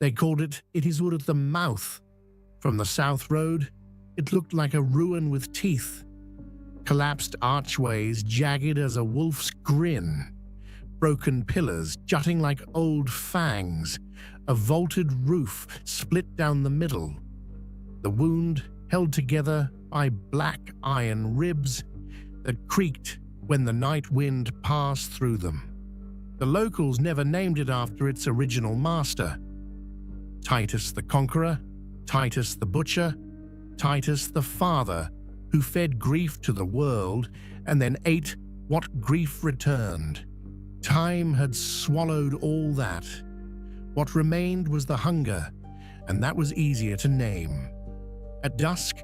They called it Itisur the Mouth. From the south road, it looked like a ruin with teeth. Collapsed archways jagged as a wolf's grin. Broken pillars jutting like old fangs. A vaulted roof split down the middle. The wound held together by black iron ribs that creaked when the night wind passed through them. The locals never named it after its original master. Titus the Conqueror, Titus the Butcher, Titus the Father, who fed grief to the world and then ate what grief returned. Time had swallowed all that. What remained was the hunger, and that was easier to name. At dusk,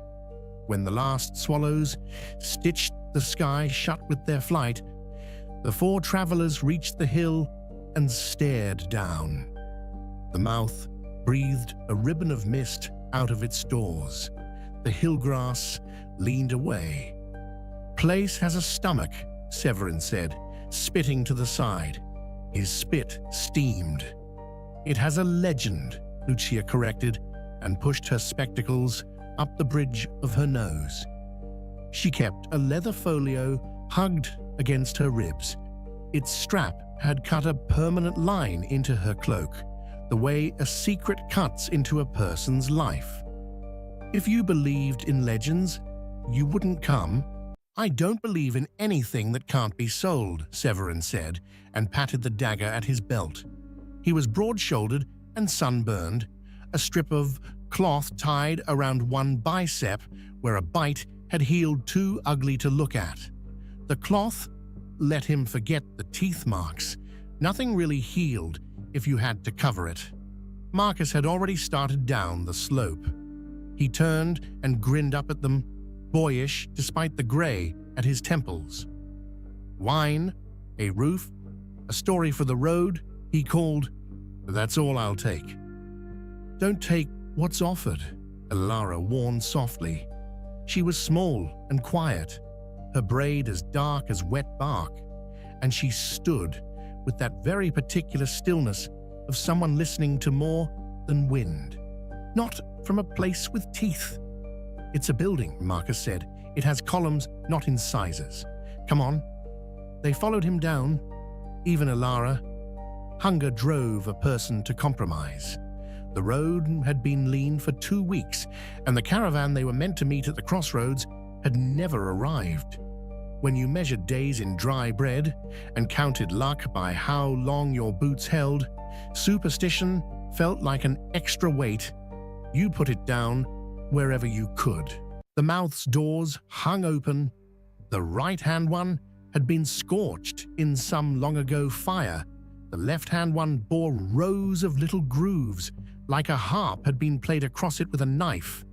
when the last swallows stitched the sky shut with their flight, the four travelers reached the hill and stared down. The mouth breathed a ribbon of mist out of its doors. The hill grass leaned away. "Place has a stomach," Severin said, spitting to the side. His spit steamed. "It has a legend," Lucia corrected, and pushed her spectacles up the bridge of her nose. She kept a leather folio hugged against her ribs. Its strap had cut a permanent line into her cloak, the way a secret cuts into a person's life. "If you believed in legends, you wouldn't come." "I don't believe in anything that can't be sold," Severin said, and patted the dagger at his belt. He was broad-shouldered and sunburned, a strip of cloth tied around one bicep where a bite had healed too ugly to look at. The cloth let him forget the teeth marks. Nothing really healed if you had to cover it. Marcus had already started down the slope. He turned and grinned up at them, boyish despite the gray at his temples. "Wine, a roof, a story for the road," he called. "That's all I'll take." "Don't take what's offered," Elara warned softly. She was small and quiet, her braid as dark as wet bark, and she stood with that very particular stillness of someone listening to more than wind. "Not from a place with teeth." "It's a building," Marcus said. "It has columns, not incisors. Come on." They followed him down, even Elara. Hunger drove a person to compromise. The road had been lean for 2 weeks, and the caravan they were meant to meet at the crossroads had never arrived. When you measured days in dry bread and counted luck by how long your boots held, superstition felt like an extra weight. You put it down wherever you could. The mouth's doors hung open. The right-hand one had been scorched in some long-ago fire. The left-hand one bore rows of little grooves, like a harp had been played across it with a knife.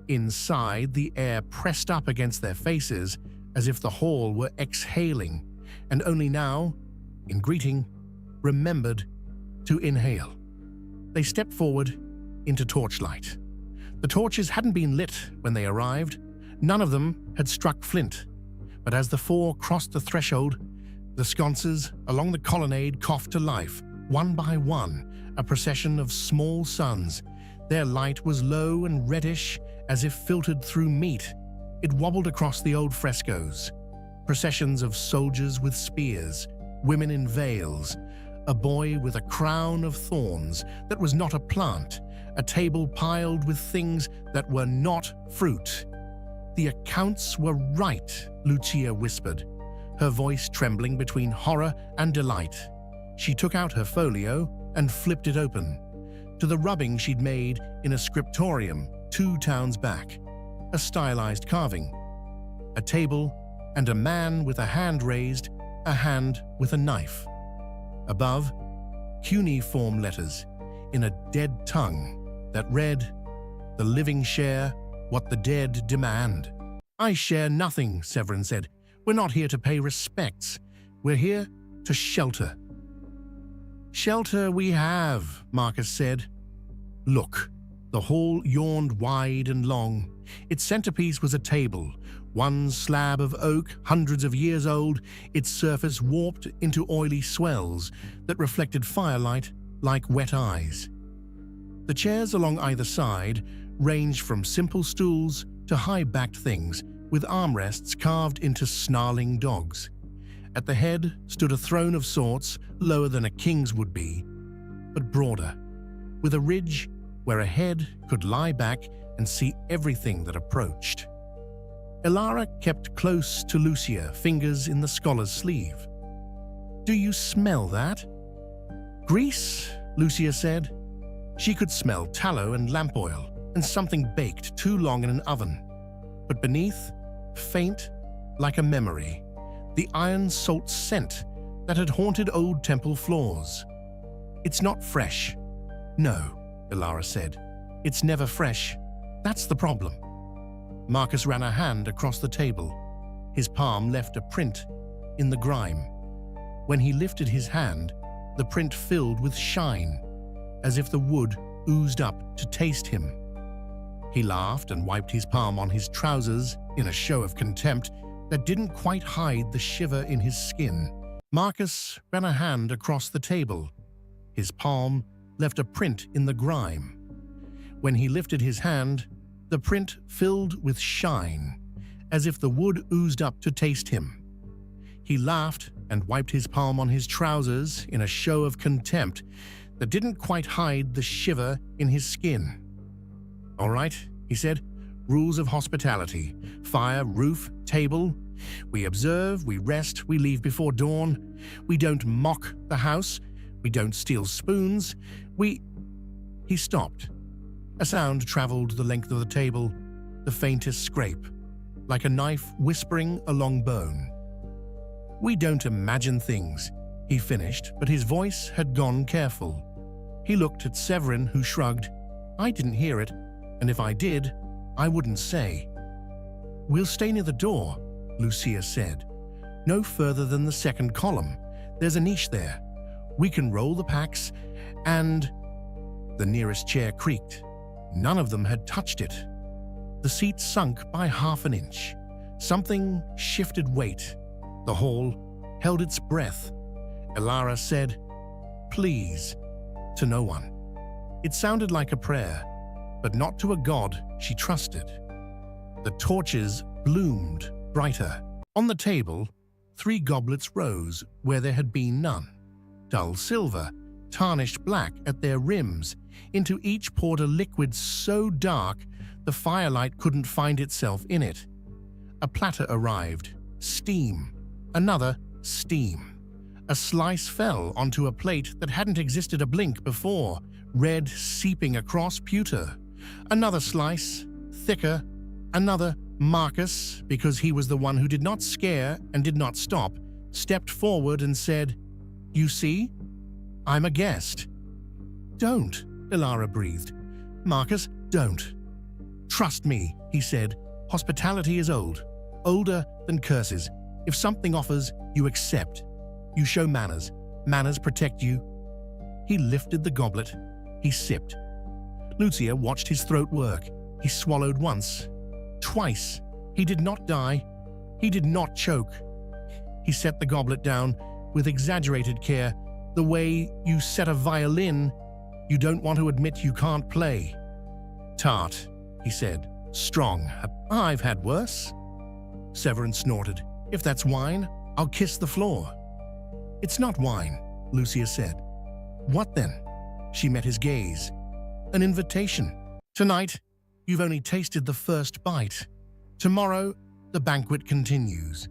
Inside, the air pressed up against their faces as if the hall were exhaling, and only now, in greeting, remembered to inhale. They stepped forward into torchlight. The torches hadn't been lit when they arrived. None of them had struck flint. But as the four crossed the threshold, the sconces along the colonnade coughed to life, one by one, a procession of small suns. Their light was low and reddish, as if filtered through meat. It wobbled across the old frescoes. Processions of soldiers with spears, women in veils, a boy with a crown of thorns that was not a plant, a table piled with things that were not fruit. "The accounts were right," Lucia whispered, her voice trembling between horror and delight. She took out her folio and flipped it open to the rubbing she'd made in a scriptorium 2 towns back. A stylized carving, a table, and a man with a hand raised, a hand with a knife. Above, cuneiform letters in a dead tongue that read, "The living share what the dead demand." "I share nothing," Severin said. "We're not here to pay respects. We're here to shelter." "Shelter we have," Marcus said. "Look." The hall yawned wide and long. Its centerpiece was a table, one slab of oak hundreds of years old, its surface warped into oily swells that reflected firelight like wet eyes. The chairs along either side ranged from simple stools to high-backed things with armrests carved into snarling dogs. At the head stood a throne of sorts, lower than a king's would be, but broader, with a ridge where a head could lie back and see everything that approached. Elara kept close to Lucia, fingers in the scholar's sleeve. "Do you smell that?" "Grease," Lucia said. She could smell tallow and lamp oil and something baked too long in an oven. But beneath, faint like a memory, the iron salt scent that had haunted old temple floors. "It's not fresh." "No," Elara said. "It's never fresh. That's the problem." Marcus ran a hand across the table. His palm left a print in the grime. When he lifted his hand, the print filled with shine, as if the wood oozed up to taste him. He laughed and wiped his palm on his trousers in a show of contempt that didn't quite hide the shiver in his skin. Marcus ran a hand across the table. His palm left a print in the grime. When he lifted his hand, the print filled with shine, as if the wood oozed up to taste him. He laughed and wiped his palm on his trousers in a show of contempt that didn't quite hide the shiver in his skin. "All right," he said. "Rules of hospitality. Fire, roof, table. We observe, we rest, we leave before dawn. We don't mock the house. We don't steal spoons. He stopped. A sound traveled the length of the table, the faintest scrape, like a knife whispering along bone. "We don't imagine things," he finished, but his voice had gone careful. He looked at Severin, who shrugged. "I didn't hear it, and if I did, I wouldn't say." "We'll stay near the door," Lucia said. "No further than the second column. There's a niche there. We can roll the packs, and—" The nearest chair creaked. None of them had touched it. The seat sunk by half an inch. Something shifted weight. The hall held its breath. Elara said, "Please," to no one. It sounded like a prayer, but not to a god she trusted. The torches bloomed brighter. On the table, 3 goblets rose where there had been none. Dull silver, tarnished black at their rims. Into each poured a liquid so dark the firelight couldn't find itself in it. A platter arrived. Steam. Another steam. A slice fell onto a plate that hadn't existed a blink before, red seeping across pewter. Another slice, thicker. Another. Marcus, because he was the one who did not scare and did not stop, stepped forward and said, "You see? I'm a guest." "Don't," Elara breathed. "Marcus, don't." "Trust me," he said. "Hospitality is old. Older than curses. If something offers, you accept. You show manners. Manners protect you." He lifted the goblet. He sipped. Lucia watched his throat work. He swallowed once. Twice. He did not die. He did not choke. He set the goblet down with exaggerated care, the way you set a violin you don't want to admit you can't play. "Tart," he said. "Strong. I've had worse." Severin snorted. "If that's wine, I'll kiss the floor." "It's not wine," Lucia said. "What then?" She met his gaze. "An invitation. Tonight, you've only tasted the first bite. Tomorrow, the banquet continues."